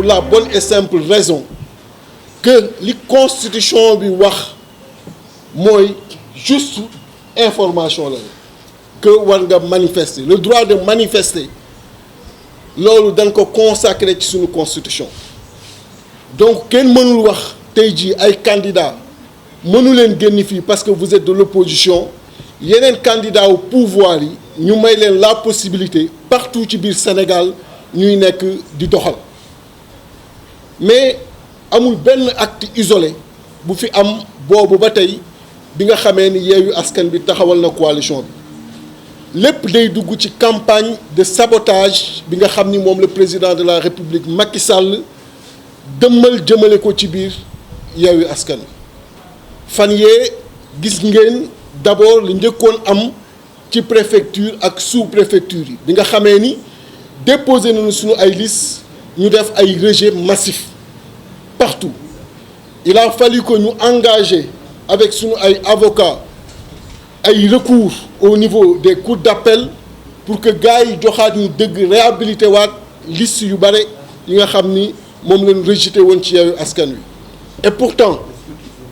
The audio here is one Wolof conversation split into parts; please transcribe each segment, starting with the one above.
la bonne et simple raison que li constitution bi wax mooy juste information la que war nga manifester le droit de manifester loolu dañ ko consacré ci suñu constitution donc kenn mënul wax tey jii ay candidats mënu leen génn fii parce que vous êtes de l'opposition yeneen candidats au pouvoir yi ñu may leen la possibilité partout ci biir Sénégal ñuy nekk di doxal mais amul benn acte isolé bu fi am boobu ba tey bi nga xamee ni Yewwi Askan bi taxawal na coalition bi lépp day dugg ci campagne de sabotage bi nga xam ni moom le président de la République Macky Sall dëmmal jëmale ko ci biir Yewwi Askan fan yee gis ngeen d'abord li njëkkoon am ci préfecture ak sous-préfecture yi bi nga xamee ni déposé nañu suñu ay liste ñu def ay rejet massif partout il a fallu que ñu engager avec suñu ay avocats ay recours au niveau des cours d'appel pour que gars yi joxaat ñu dëgg réhabilité waat liste yu bare yi nga xam ni moom lañu rejeté woon ci Yewwi Askan Wi et pourtant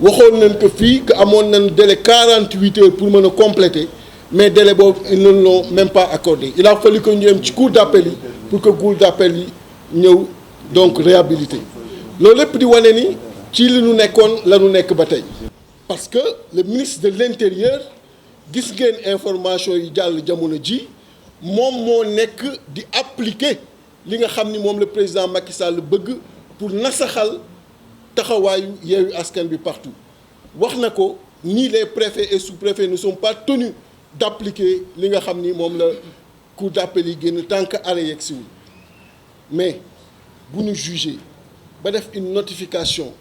waxoon nañ que fii que amoon nañ délai 48 heures pour mën a compléter mais délai boobu ils ne l'ont même pas accordé il a fallu que ñu dem ci cour d'appel yi pour que cour d'appel yi ñëw donc réhabilité loolu lépp di wane ni ci li ñu nekkoon la ñu nekk ba tey parce que le ministre de l'intérieur gis ngeen information yi jàll jamono ji moom moo nekk di appliquer li nga xam ni moom le président Macky Sall bëgg pour nasaxal taxawaayu Yewwi Askan bi partout wax na ko ni les préfets et sous-préfets ne sont pas tenus d'appliquer li nga xam ni moom la cour d'appel yi génn tant que arrêt yegg siwul mais bu ñu juger ba def une notification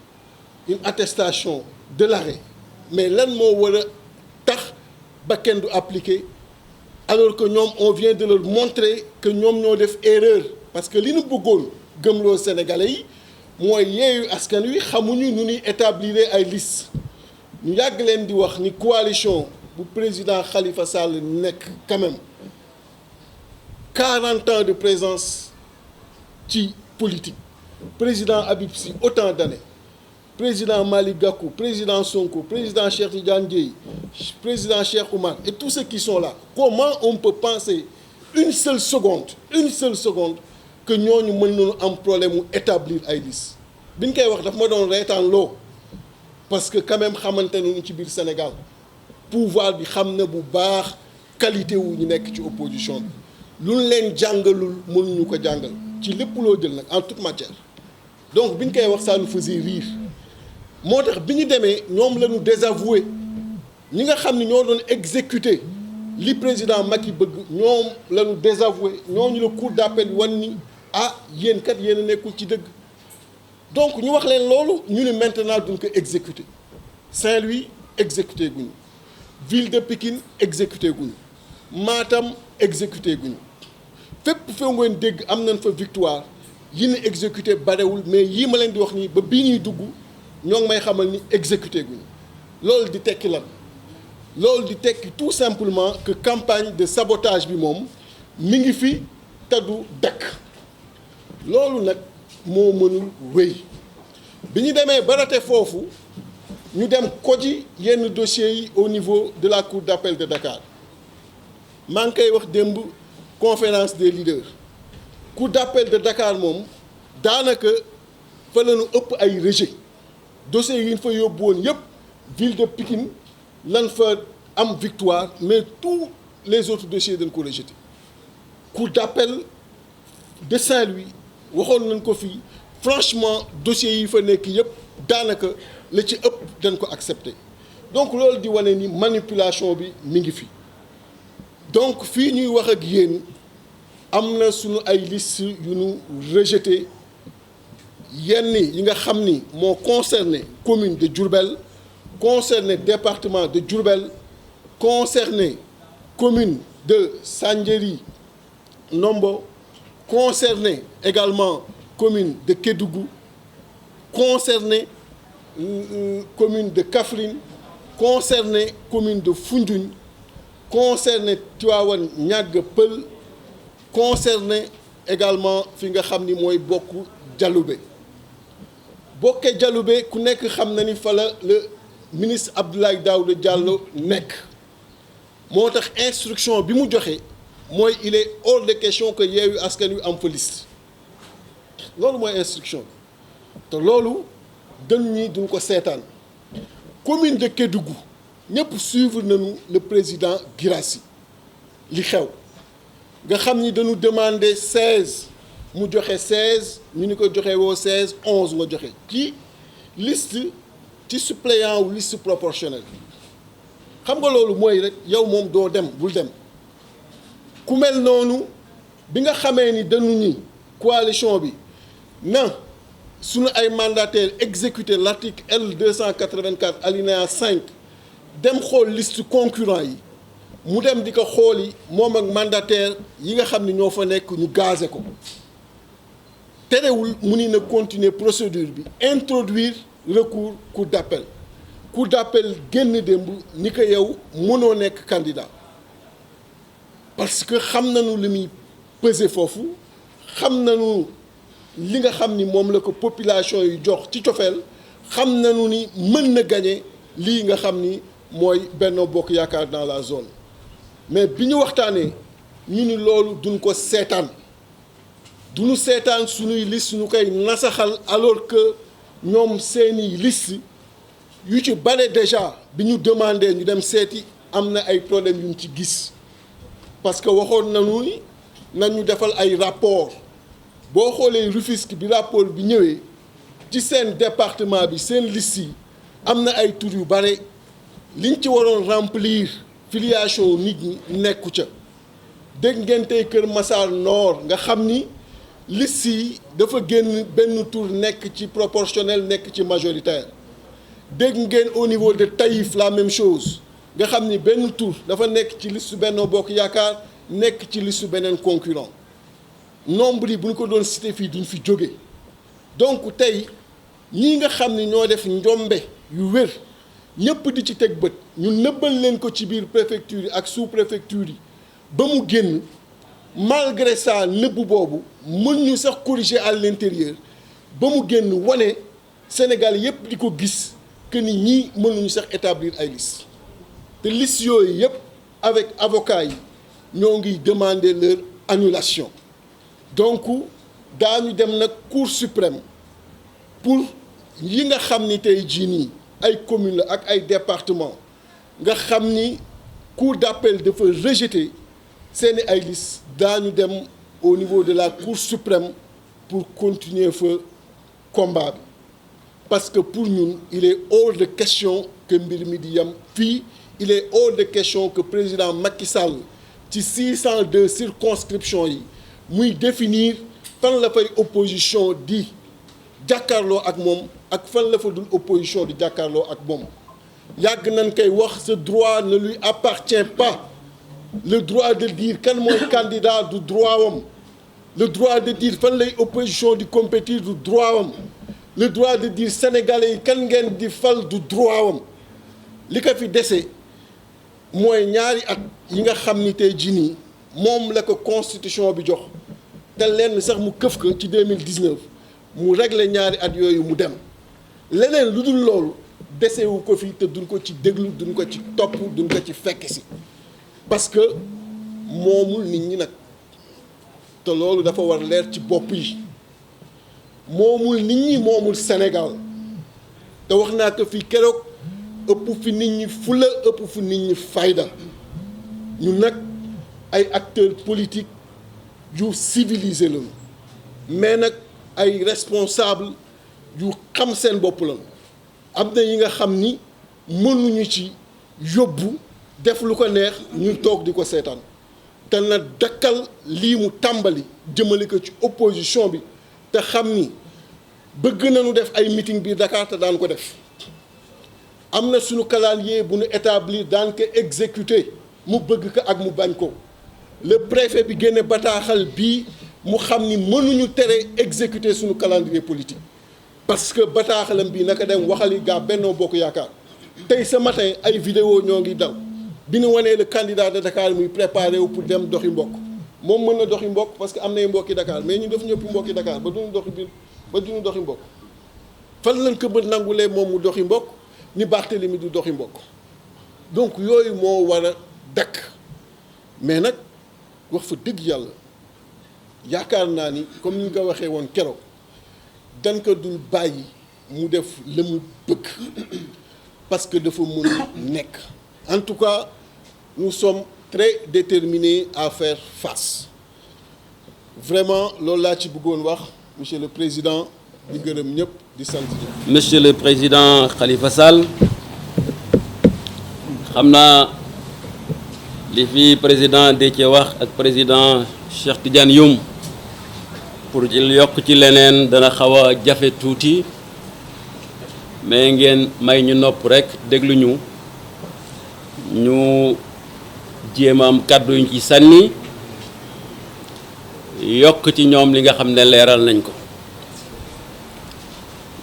une attestation de l'arrêt mais lan moo war a tax ba kenn du appliquer alors que ñoom on vient de leur montrer que ñoom ñoo def erreur parce que li ñu bëggoon gëmloo Sénégalais yi mooy Yewwi Askan Wi xamuñu nu ñuy établir ay liste ñu yàgg leen di wax ni coalition bu président Khalifa Sall nekk quand même 40 ans de présence ci politique président Habib Sy autant d'années président Malick Gakou président Sonko président Cheikh Tidiane Dièye président Cheikh Oumar et tous ceux qui sont là comment on peut penser une seule seconde que ñooñu mën nañu am problème mu établir ay liste bi ñu koy wax daf ma doon reetaan loo parce que quand même xamante nañu ci biir Sénégal pouvoir bi xam na bu baax qualité wu ñu nekk ci opposition bi lu ñu leen jàngalul mënuñu ko jàngal ci lépp loo jël nag en toute matière donc bi ñu koy wax ça nous faisait rire moo tax bi ñu demee ñoom la ñu désavoué ñi nga xam ne ñoo doon exécuter li président Macky bëgg ñoom la ñu désavoué ñooñu la cour d'appel wan ni ah yéen kat yéen a nekkul ci dëgg donc ñu wax leen loolu ñu ne maintenant duñ ko exécuter Saint-Louis exécuté guñu ville de Pikine exécuté guñu Matam exécuté guñu fépp foo ngeen dégg am nañ fa victoire yi ñu exécuté barewul mais yii ma leen di wax nii ba bii ñuy dugg ñoo ngi may xamal ni exécuté guñu loolu di tekki lan loolu di tekki tout simplement que campagne de sabotage bi moom mi ngi fi te du dakk loolu nag moo mënul wéy bi ñu demee ba raté foofu ñu dem koji yenn dossiers yi au niveau de la cour d'appel de Dakar maa ngi koy wax démb conférence des leaders cour d'appel de Dakar moom daanaka fa la ñu ëpp ay rejet dossiers yi ñu fa yóbbu woon yépp ville de Pikine lan fa am victoire mais tous les autres dossiers dañ ko rejeté cour d'appel de Saint-Louis waxoon nañ ko fii franchement dossiers yi fa nekk yépp daanaka la ci ëpp dañ ko accepté donc loolu di wane ni manipulation bi mi ngi fi donc fii ñuy wax ak yéen am na suñu ay liste yu ñu rejeté yenn yi nga xam ni moo concerné commune de Diourbel concerné département de Diourbel concerné commune de Sandiéry Nombo concerné également commune de Kédougou concerné commune de Kaffrine concerné commune de Foundiougne concerné Tivaouane Niaga Peulh concerné également fi nga xam ni mooy bokk Dialoubé Boké Dialoubé ku nekk xam na ni fa la le ministre Abdoulaye Daouda Diallo nekk moo tax instruction bi mu joxe mooy il est hors de question que Yewwi Askan Wi am fa liste loolu mooy instruction bi te loolu dañ ñi duñ ko seetaan commune de Kédougou ñëpp suivre nañu le président Guirassy li xew nga xam ni dañu demander 16 mu joxe 16 ñu ni ko joxe woo 16 11 nga joxe ci liste ci suppléant ou liste proportionnelle xam nga loolu mooy rek yow moom doo dem bul dem ku mel noonu bi nga xamee ni dañu ni coalition bi na suñu ay mandataires exécuter l'article L284 alinéa 5 dem xool liste concurrent yi mu dem di ko xooli moom ak mandataire yi nga xam ni ñoo fa nekk ñu gazé ko terewul mu ni na continuer procédure bi introduire recours cour d'appel génn démb ni ko yow mënoo nekk candidat parce que xam nañu li muy peser foofu xam nañu li nga xam ni moom la ko population yi jox ci cofeel xam nañu ni mën na gagner lii nga xam ni mooy Benno Bokk Yaakaar dans la zone mais bi ñu waxtaanee ñu ni loolu duñ ko seetaan duñu seetaan suñuy liste ñu koy nasaxal alors que ñoom seeni liste yu ci bare déjà bi ñu demandé ñu dem seeti am na ay problèmes yu ñu ci gis parce que waxoon nañu ni nañu defal ay rapport boo xoolee Rufisque bi rapport bi ñëwee ci seen département bi seen liste yi am na ay tur yu bare liñ ci waroon remplir filiation nit ñi nekku ca dégg ngeen tey Kër Massar Nord nga xam ni liste yi dafa génn benn tur nekk ci proportionnel nekk ci majoritaire dégg ngeen au niveau de Taïf la même chose nga xam ni benn tur dafa nekk ci liste Benno Bokk Yaakaar nekk ci liste beneen concurrent nombre yi bu ñu ko doon cité fii duñ fi jóge donc tey ñii nga xam ni ñoo def njombe yu wér ñëpp di ci teg bët ñu nëbbal leen ko ci biir préfecture yi ak sous préfecture yi ba mu génn malgré ça nëbb boobu mën ñu sax corriger à l'intérieur ba mu génn wane Sénégal yëpp di ko gis que ni ñii mënuñu sax établir ay liste te liste yooyu yëpp avec avocat yi ñoo ngi demander leur annulation donc daañu dem nag Cour suprême pour yi nga xam ni tey jii nii ay commune la ak ay département nga xam ni cour d'appel dafa rejeter seeni ay liste daañu dem au niveau de la Cour suprême pour continuer fa combat bi parce que pour ñun il est hors de question que mbir mi di yem fii il est hors de question que président Macky Sall ci 602 circonscriptions yi muy définir fan la fay opposition di jàkkaarloo ak moom ak fan la fa dul opposition di jàkkaarloo ak moom yàgg nañ koy wax ce droit ne lui appartient pas le droit de dire kan mooy candidat du droit wam le droit de dire fan lay opposition di compétir du droit wam le droit de dire sénégalais yi kan ngeen di fal du droit wam li ko fi dese mooy ñaari at yi nga xam ni tey jii nii moom la ko constitution bi jox te lenn sax mu këf ko ci 2019 mu régler ñaari at yooyu mu dem leneen lu dul loolu desewu ko fi te duñ ko ci déglu duñ ko ci topp duñ ko ci fekk si parce que moomul nit ñi nag te loolu dafa war leer ci bopp yi moomul nit ñi moomul Sénégal te wax naa ko fii keroog ëpp fi nit ñi fula ëpp fi nit ñi fayda ñu nag ay acteurs politiques yu civilisé lañu mais nag ay responsable yu xam seen bopp lañu am na yi nga xam ni mënuñu ci yóbbu def lu ko neex ñu toog di ko seetaan te na dakkal lii mu tàmbali jëmale ko ci opposition bi te xam ni bëgg nañu def ay meeting biir Dakar te daan ko def am na suñu calendrier bu ñu établir daan ko exécuter mu bëgg ko ak mu bañ ko le préfet bi génne bataaxal bii mu xam ni mënuñu tere exécuter suñu calendrier politique parce que bataaxalam bii naka dem waxali gaa Benno Bokk Yaakaar tey ce matin ay vidéo ñoo ngi daw bi ñu wanee le candidat de Dakar muy préparé wu pour dem doxi mbokk moom mën na doxi mbokk parce que am nay mbokki Dakar mais ñu def ñëpp mbokki Dakar ba duñu doxi biir ba duñu doxi mbokk fan lañ ko mën nangulee moom mu doxi mbokk ni Barthélemy du doxi mbokk donc yooyu moo war a dakk mais nag wax fa dëgg yàlla yaakaar naa ni comme ni ñu ko waxee woon keroog dañ ko dul bàyyi mu def la mu bëgg parce que dafa mën nekk en tout cas nous sommes très déterminés à faire face vraiment loolu laa ci bëggoon wax monsieur le président di gërëm ñëpp di sant ñëpp. Monsieur le président Khalifa Sall xam naa li fi président Déthié wax ak président Cheikh Tidiane Youm pour yokk ci leneen dana xaw a jafe tuuti mais ngeen may ñu nopp rek déglu ñu jéem a am kàddu yuñ ci sànni yokk ci ñoom li nga xam ne leeral nañ ko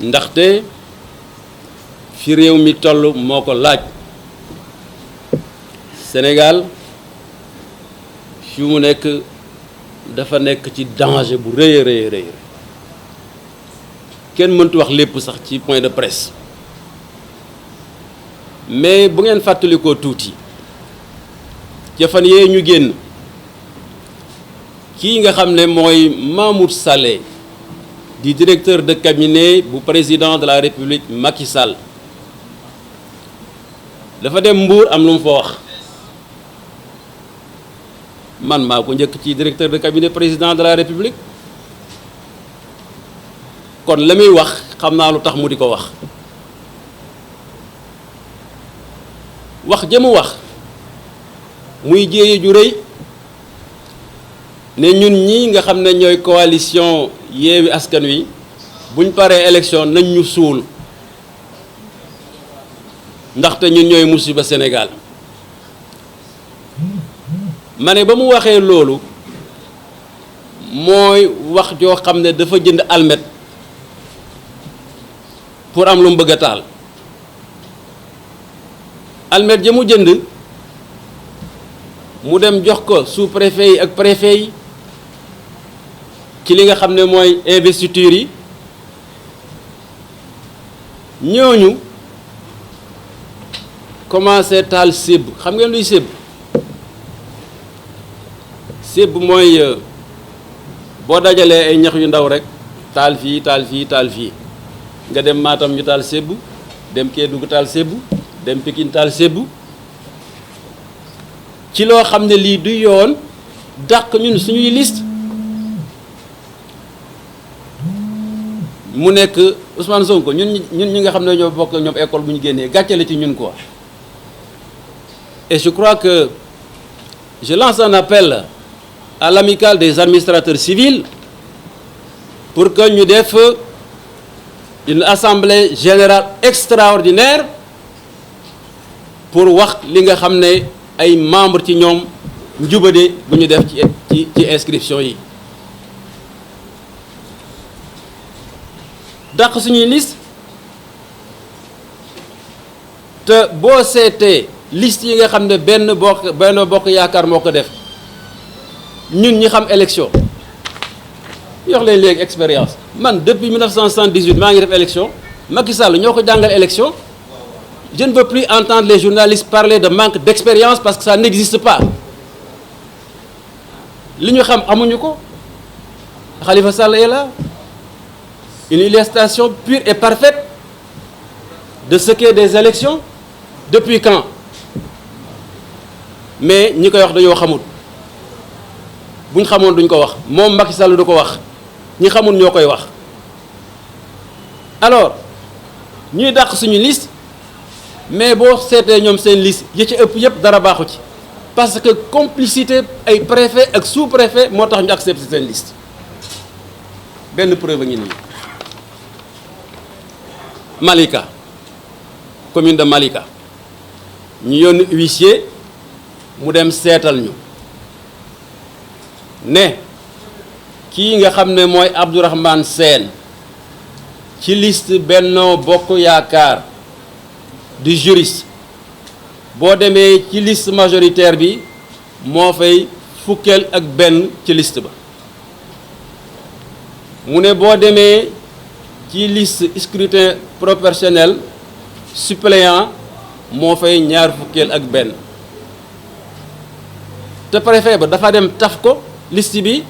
ndaxte fi réew mi toll moo ko laaj Sénégal fi mu nekk dafa nekk ci danger bu rëy a rëy kenn mëntu wax lépp sax ci point de presse mais bu ngeen fàttalikoo tuuti ca fan yee ñu génn kii nga xam ne mooy Mahmoud Saleh di directeur de cabinet bu président de la République Macky Sall dafa dem Mbour am lu mu fa wax man maa ko njëkk ci directeur de cabinet président de la République kon la muy wax xam naa lu tax mu di ko wax jëmu wax muy jéeye ju rëy ne ñun ñi nga xam ne ñooy coalition Yewwi Askan Wi buñ paree élection nañ ñu suul ndaxte ñun ñooy musiba Sénégal ma ne ba mu waxee loolu mooy wax joo xam ne dafa jënd almet pour am lu mu bëgg a taal almet ja mu jënd mu dem jox ko sous-préfet yi ak préfet yi ci li nga xam ne mooy investiture yi ñooñu commencé taal sébb xam ngeen luy sébb mooy boo dajalee ay ñax yu ndaw rek taal fii nga dem Matam ñu taal sébb dem Kédougou taal sébb dem Pikine taal sébb ci loo xam ne lii du yoon dàq ñun suñuy liste mu nekk Ousmane Sonko ñun ñi nga xam ne ñoo bokk ñoom école bu ñu génnee gàcce la ci ñun quoi. Et je crois que je lance un appel à l'amicale des administrateurs civils pour que ñu def une assemblée générale extraordinaire pour wax li nga xam ne ay membres ci ñoom njubade bu ñu def ci inscription yi dàq suñuy liste te boo seetee liste yi nga xam ne benn bokk yaakaar moo ko def ñun ñi xam élection yox leen léegi expérience man depuis 1978 maa ngi def élection Macky Sall ñoo ko jàngal élection je ne veux plus entendre les journalistes parler de manque d'expérience parce que ça n'existe pas li ñu xam amuñu ko Khalifa Sall est là une illustration pure et parfaite de ce qu'est des élections depuis quand mais ñi koy wax dañoo xamul buñ xamoon duñ ko wax moom Macky Sall du ko wax ñi xamul ñoo koy wax alors ñuy dàq suñu liste mais boo seetee ñoom seen liste yi ci ëpp yëpp dara baaxu ci parce que complicité ay préfet ak sous-préfet moo tax ñu accepté seen liste benn preuve ngi nii Malika commune de Malika ñu yónni huissier mu dem seetal ñu ne kii nga xam ne mooy Abdourahmane Sène ci liste Benno Bokk Yaakaar du juriste boo demee ci liste majoritaire bi moo fay fukkeel ak benn ci liste ba mu ne boo demee ci liste scrutin proportionnel suppléant moo fay ñaar fukkeel ak benn te préfet ba dafa dem taf ko liste bi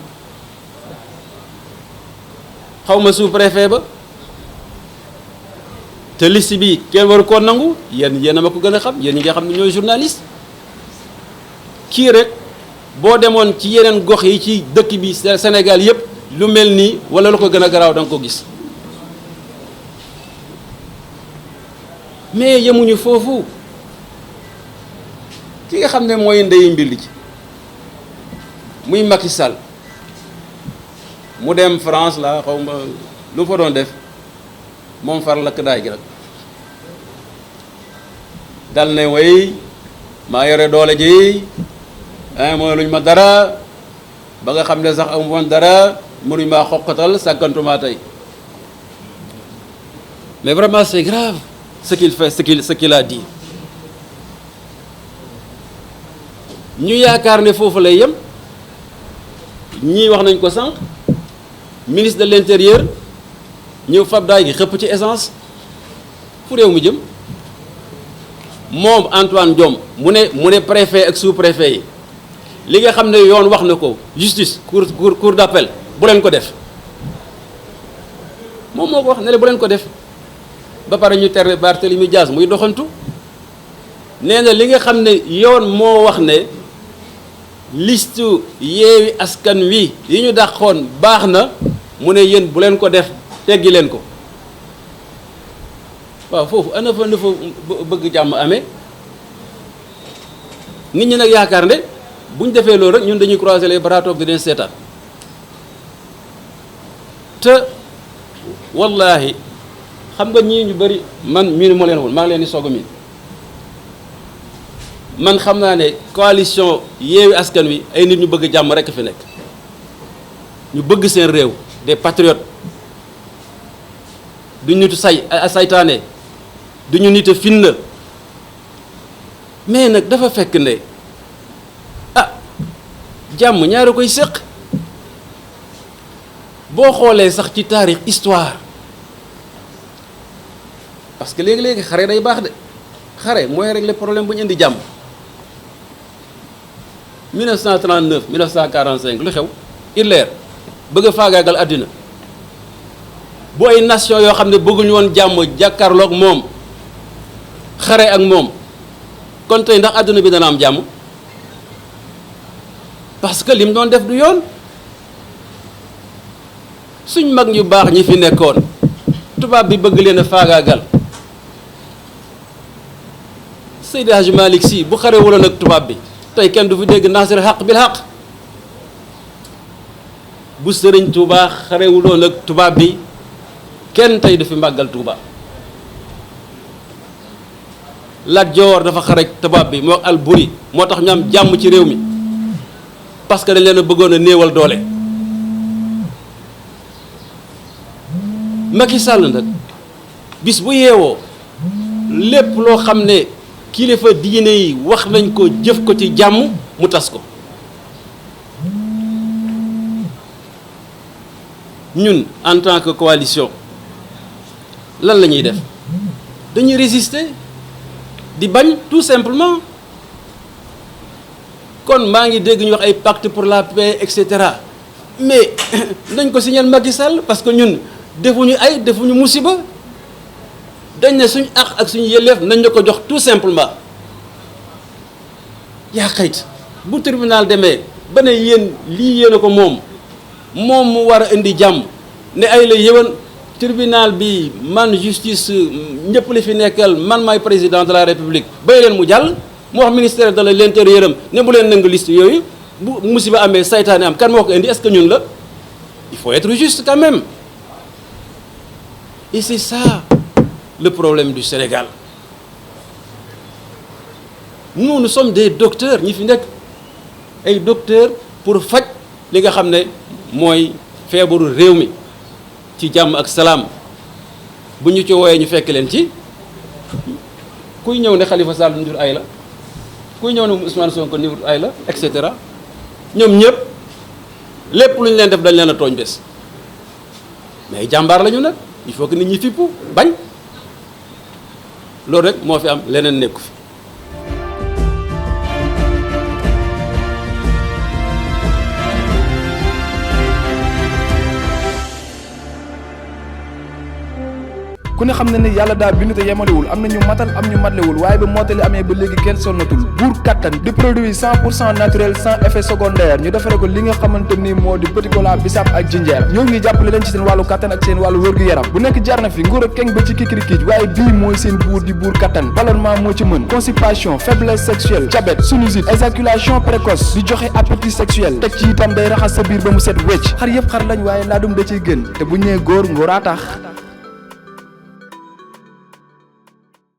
xawma sous préfet ba te liste bi kenn waru koo nangu yéen a ma ko gën a xam yéen ñi nga xam ne ñooy journaliste kii rek boo demoon ci yeneen gox yi ci dëkk bi Sénégal yépp lu mel nii wala lu ko gën a garaaw da nga ko gis mais yemuñu foofu ki nga xam ne mooy ndeyu mbir ci muy Macky Sall mu dem France la xaw ma lu fa doon def moom far lakk daay gi nag dal ne way maa yore doole ji mooy luñ ma dara ba nga xam ne sax amu woon dara mënuñ maa xoqatal sàkkantuma tey mais vraiment c'est grave ce qu'il fait ce qu'il a dit ñu yaakaar ne foofu lay yem ñii wax nañ ko sànq ministre de l'intérieur ñëw fab daay gi xëpp ci essence fu réew mi jëm moom Antoine Diome mu ne préfet ak sous-préfet yi li nga xam ne yoon wax na ko justice cour d'appel bu leen ko def moom moo ko wax ne bu leen ko def ba pare ñu tere Barthélémy Dias muy doxantu nee na li nga xam ne yoon moo wax ne liste Yewwi Askan Wi yi ñu dàqoon baax na mu ne yéen bu leen ko def teggi leen ko waaw foofu ana fa bëgg jàmm amee nit ñi nag yaakaar ne bu ñu defee loolu rek ñun dañuy croiser les bras toog di leen seetaan te wallaahi xam nga ñii ñu bëri man miinu ma leen woon maa ngi leen di soog a miin man xam naa ne coalition Yewwi Askan Wi ay nit ñu bëgg jàmm rekk fi nekk ñu bëgg seen réew des patriotes du nitu saytaane du ñu nit a finna mais nag dafa fekk ne jàmm ñaari koy séq boo xoolee sax ci taarix histoire parce que léegi-léegi xare day baax de xare mooy régler problème bu ñu indi jàmm 1939 1945 lu xew Hitler bëgg a faagaagal àddina bu ay nation yoo xam ne bëgguñu woon jàmm jàkkaarloog moom xare ak moom kon tey ndax àdduna bi dana am jàmm parce que lim doon def du yoon suñ mag ñu baax ñi fi nekkoon tubaab bi bëgg leen a faagaagal Seydi Hadji Malick Sy bu xarewuloon ak tubaab bi tey kenn du fi dégg naasir xaq bil xaq bu Sëriñ Tuubaa xarewuloon ak tubaab bi kenn tey du fi màggal Tuubaa Lat Joor dafa xare tubaab bi moo Alburi moo tax ñu am jàmm ci réew mi parce que dañ leen a bëggoon a néewal doole Macky Sall nag bis bu yeewoo lépp loo xam ne kilifa diine yi wax nañ ko jëf ko ci jàmm mu tas ko ñun en tant que coalition lan la ñuy def dañuy résister di bañ tout simplement kon maa ngi dégg ñu wax ay pacte pour la paix et cetera mais nañ ko signal Macky Sall parce que ñun defuñu musiba dañ ne suñu àq ak suñu yelleef nañ la ko jox tout simplement yaa xayt bu tribunal demee ba ne yéen lii yéen a ko moom mu war a indi jàmm ne ay la yëwan tribunal bi man justice ñëpp li fi nekkal man maay président de la république bay leen mu jàll mu wax ministère de l'intérieur am ne bu leen nangu liste yooyu bu musiba amee saytaane am kan moo ko indi est-ce que ñun la il faut être juste quand même et c'est ça le problème du Sénégal nous sommes des docteurs ñi fi nekk ay docteurs pour faj li nga xam ne mooy feebaru réew mi ci jàmm ak salaam bu ñu ci wooyee ñu fekk leen ci kuy ñëw ne Khalifa Sall nitu ay la kuy ñëw ne Ousmane Sonko nitu ay la et cetera ñoom ñëpp lépp lu ñu leen def dañ leen a tooñ bés mais jàmbaar lañu nag il faut que nit ñi fippu bañ loolu rek moo fi am leneen nekku fi. ku ne xam na ne yàlla daa bind te yemalewul am na ñu matal am ñu matlewul waaye ba mottali amee ba léegi kenn sonnatul buur kattan di produit 100% naturel sans effet secondaire ñu defare ko li nga xamante ni moo di petit cola bisaab ak jinjeer ñoo ngi jàppale leen ci seen wàllu kattan ak seen wàllu wërgu-yaram bu nekk jar na fi nguur ak keng ba ci kikirikiij waaye bii mooy seen buur di buur kattan ballonnement moo ci mën constipation faiblesse sexuelle diabète sinusite éjaculation précoce di joxe appétit sexuel teg ci itam day raxas sa biir ba mu set wecc xar yëpp xar lañ waaye laadum da ciy gën te bu ñu nee góor ngóoraa tax